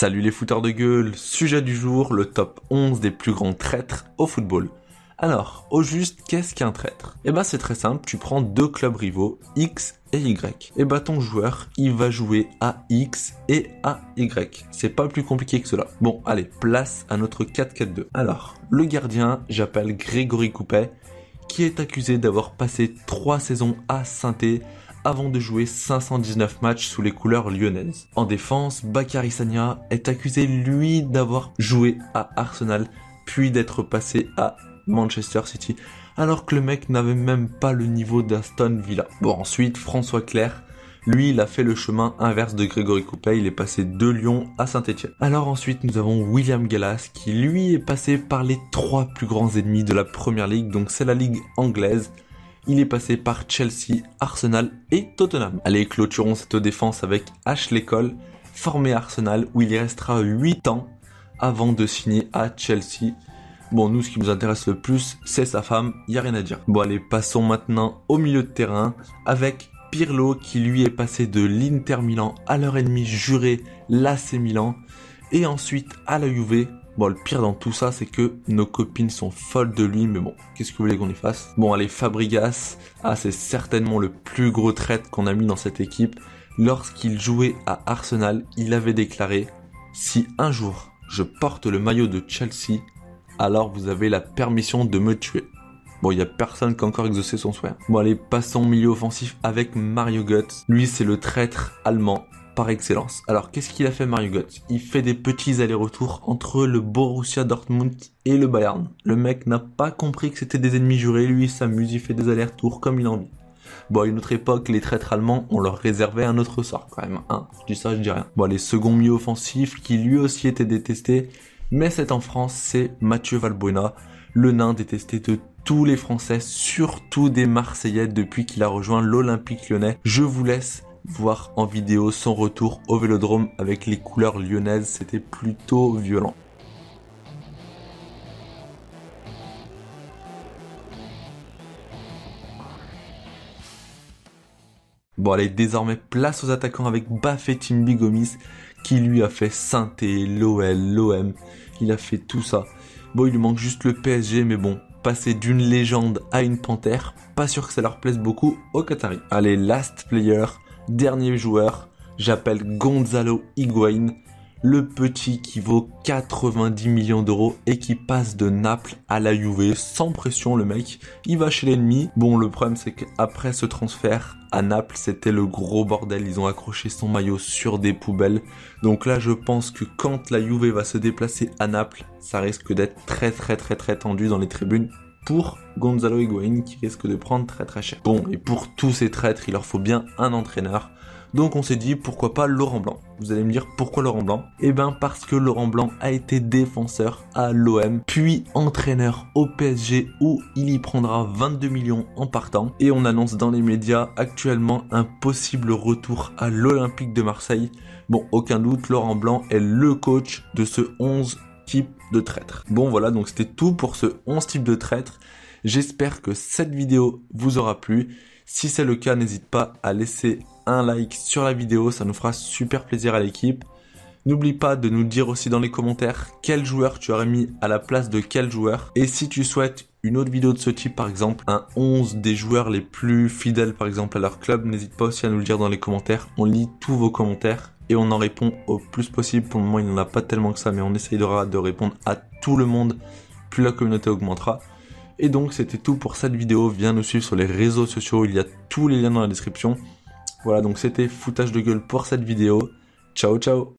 Salut les footeurs de gueule, sujet du jour, le top 11 des plus grands traîtres au football. Alors, au juste, qu'est-ce qu'un traître? Eh ben c'est très simple, tu prends deux clubs rivaux, X et Y. Et ben ton joueur, il va jouer à X et à Y. C'est pas plus compliqué que cela. Bon, allez, place à notre 4-4-2. Alors, le gardien, j'appelle Grégory Coupet, qui est accusé d'avoir passé 3 saisons à Saint-Étienne avant de jouer 519 matchs sous les couleurs lyonnaises. En défense, Bakary Sagna est accusé lui d'avoir joué à Arsenal puis d'être passé à Manchester City alors que le mec n'avait même pas le niveau d'Aston Villa. Bon, ensuite François Clerc, lui il a fait le chemin inverse de Grégory Coupet, il est passé de Lyon à Saint-Étienne. Alors ensuite nous avons William Gallas qui lui est passé par les 3 plus grands ennemis de la Première Ligue, donc c'est la Ligue anglaise. Il est passé par Chelsea, Arsenal et Tottenham. Allez, clôturons cette défense avec Ashley Cole, formé à Arsenal, où il y restera 8 ans avant de signer à Chelsea. Bon, nous, ce qui nous intéresse le plus, c'est sa femme, y a rien à dire. Bon, allez, passons maintenant au milieu de terrain, avec Pirlo, qui lui est passé de l'Inter Milan à leur ennemi juré, l'AC Milan, et ensuite à la Juve. Bon, le pire dans tout ça, c'est que nos copines sont folles de lui, mais bon, qu'est-ce que vous voulez qu'on y fasse? Bon, allez, Fabregas, c'est certainement le plus gros traître qu'on a mis dans cette équipe. Lorsqu'il jouait à Arsenal, il avait déclaré « Si un jour, je porte le maillot de Chelsea, alors vous avez la permission de me tuer. » Bon, il n'y a personne qui a encore exaucé son souhait. Bon, allez, passons au milieu offensif avec Mario Götze. Lui, c'est le traître allemand par excellence. Alors, qu'est-ce qu'il a fait Mario Götze? Il fait des petits allers-retours entre le Borussia Dortmund et le Bayern. Le mec n'a pas compris que c'était des ennemis jurés, lui il s'amuse, il fait des allers-retours comme il en vit. Bon, à une autre époque, les traîtres allemands, on leur réservait un autre sort quand même, hein. Je dis ça, je dis rien. Bon, les seconds milieux offensifs, qui lui aussi étaient détestés, mais c'est en France, c'est Mathieu Valbuena, le nain détesté de tous les Français, surtout des Marseillais depuis qu'il a rejoint l'Olympique Lyonnais. Je vous laisse voir en vidéo son retour au Vélodrome avec les couleurs lyonnaises, c'était plutôt violent. Bon allez, désormais place aux attaquants avec Bafétimbi Gomis qui lui a fait Saint-Étienne, l'OL, l'OM, il a fait tout ça. Bon, il lui manque juste le PSG, mais bon, passer d'une légende à une panthère, pas sûr que ça leur plaise beaucoup aux Qataris. Allez, last player, dernier joueur, j'appelle Gonzalo Higuaín, le petit qui vaut 90 millions d'euros et qui passe de Naples à la Juve sans pression. Le mec, il va chez l'ennemi. Bon, le problème c'est qu'après ce transfert à Naples, c'était le gros bordel. Ils ont accroché son maillot sur des poubelles. Donc là, je pense que quand la Juve va se déplacer à Naples, ça risque d'être très tendu dans les tribunes pour Gonzalo Higuaín qui risque de prendre très cher. Bon, et pour tous ces traîtres, il leur faut bien un entraîneur. Donc on s'est dit pourquoi pas Laurent Blanc. Vous allez me dire pourquoi Laurent Blanc? Eh ben parce que Laurent Blanc a été défenseur à l'OM, puis entraîneur au PSG où il y prendra 22 millions en partant. Et on annonce dans les médias actuellement un possible retour à l'Olympique de Marseille. Bon, aucun doute, Laurent Blanc est le coach de ce 11 type de traître. Bon voilà, donc c'était tout pour ce 11 type de traître. J'espère que cette vidéo vous aura plu. Si c'est le cas, n'hésite pas à laisser un like sur la vidéo, ça nous fera super plaisir à l'équipe. N'oublie pas de nous dire aussi dans les commentaires quel joueur tu aurais mis à la place de quel joueur. Et si tu souhaites une autre vidéo de ce type, par exemple un 11 des joueurs les plus fidèles par exemple à leur club, n'hésite pas aussi à nous le dire dans les commentaires. On lit tous vos commentaires et on en répond au plus possible. Pour le moment il n'y en a pas tellement que ça, mais on essayera de répondre à tout le monde, plus la communauté augmentera. Et donc c'était tout pour cette vidéo, viens nous suivre sur les réseaux sociaux, il y a tous les liens dans la description. Voilà, donc c'était foutage de gueule pour cette vidéo. Ciao ciao.